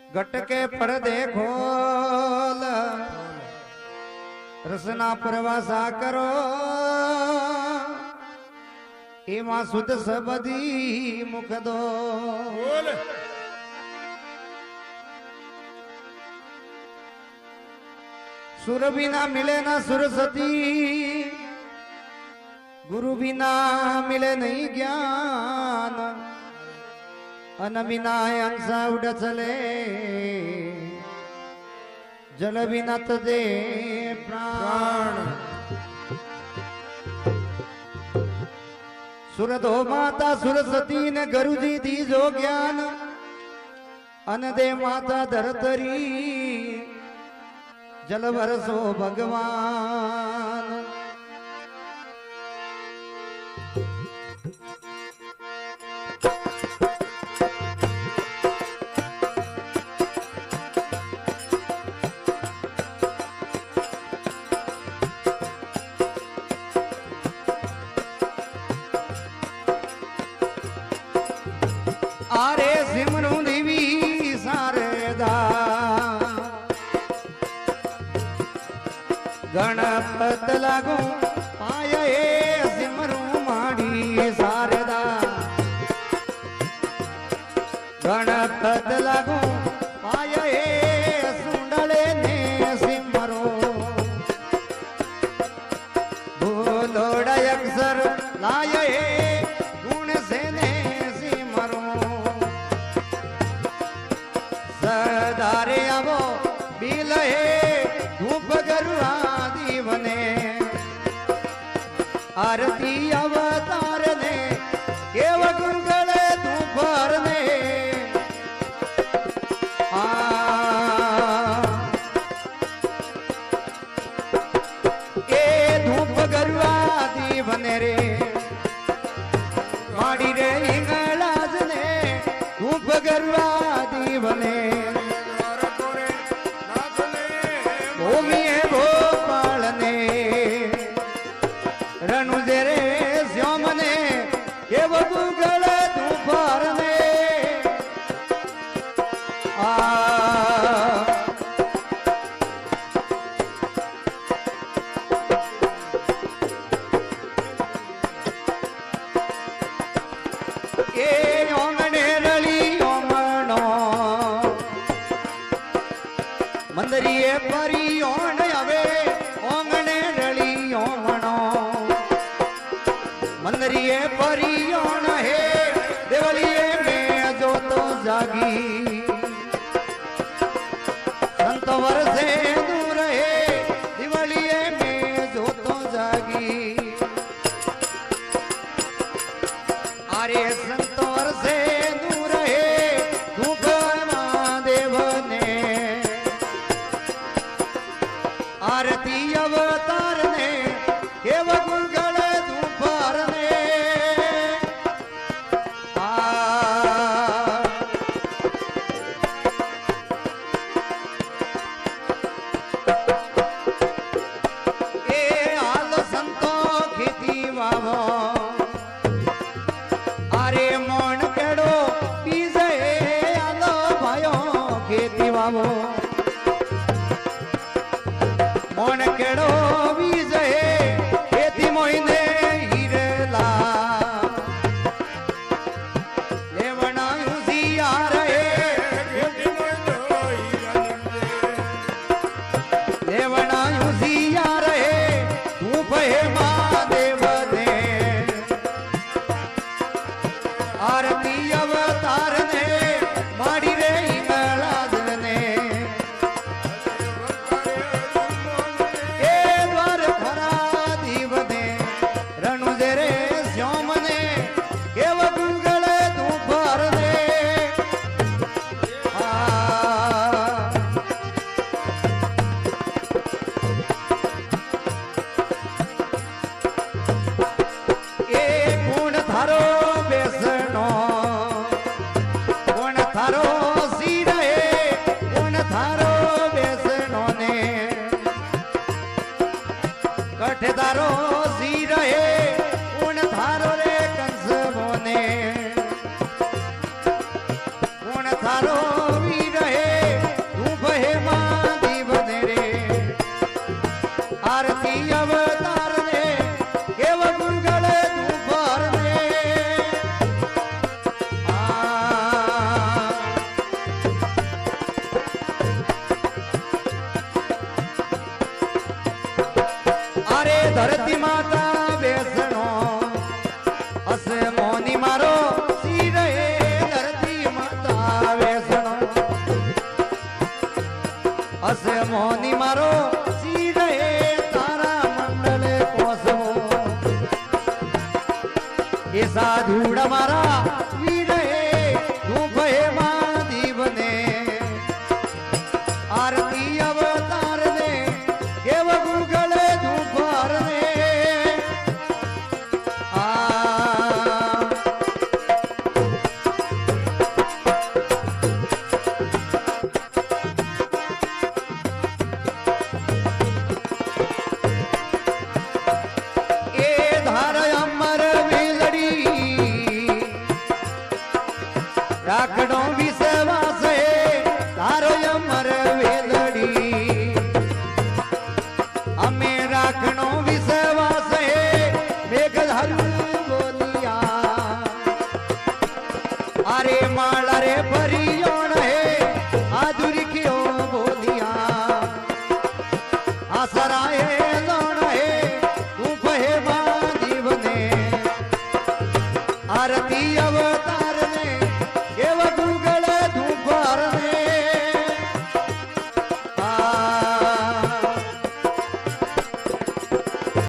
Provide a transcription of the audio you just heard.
गटके पर्दे खोल रसना प्रवासा करो एमा सुध सबदी मुख दो सुर बिना मिले ना सुरसती गुरु बिना मिले नहीं ज्ञान अन बिना अंसा उड़ चले जल बिना तदे प्राण सुर दो माता सुरसती ने गुरुजी दीजो ज्ञान अन दे माता धरतरी जल बरसो भगवान आरे सिमरू देवी शारदा गणपत लागू पाये सिमरू माड़ी शारदा गणपत लागू पाये सुंडले ने सिमरो भूलोड़ अक्षर लाये गुण से ने सिमरो सदारे आवो बिलहे धूप गरुआ दीवने आरती अवतार ने केव गुंगले धूपर ने ए धूप गरुआ दीवने रे माड़ी रे इंगलाज ने धूप गरुआ दीवने रणुजे रे श्याम ने ये बबूगल दोपहर ने ये ओंगने रली ओंगनो मंदरिये परी ओंग आवे ओंगने रली ओंगनो मंदरिये परियोन है देवलिये में जो तो जागी संत वर्षे दूर है दिवलिये में जो तो जागी अरे संत वर्षे दूर है धूप महादेव ने आरती अवतार ने केव गुंगल धूपर ने मोन केड़ो विजय खेती मोइने हिरला लेवना उसिया रहे लेवना उसिया रहे धूप है महादेव ने आरती अवतार ने माड़ी रे इंगलाज ने कठदारो सी रहे उन थारो रे कंसबोने उन थारो भी रहे मोहनी मारो सी रहे तारा मंडल कोसमो ये साधुड़ मारा वी रहे तू भय मादी बने आरती अवतार ने केव गूगल धूपार ने राखड़ो विश्वास है तारो अमर वेलड़ी अमे राखड़ो विश्वास है मेघधर बोलिया अरे माला रे परियोण है आधुरी क्यों बोलिया आसराए लोण है तू भय जीवने आरती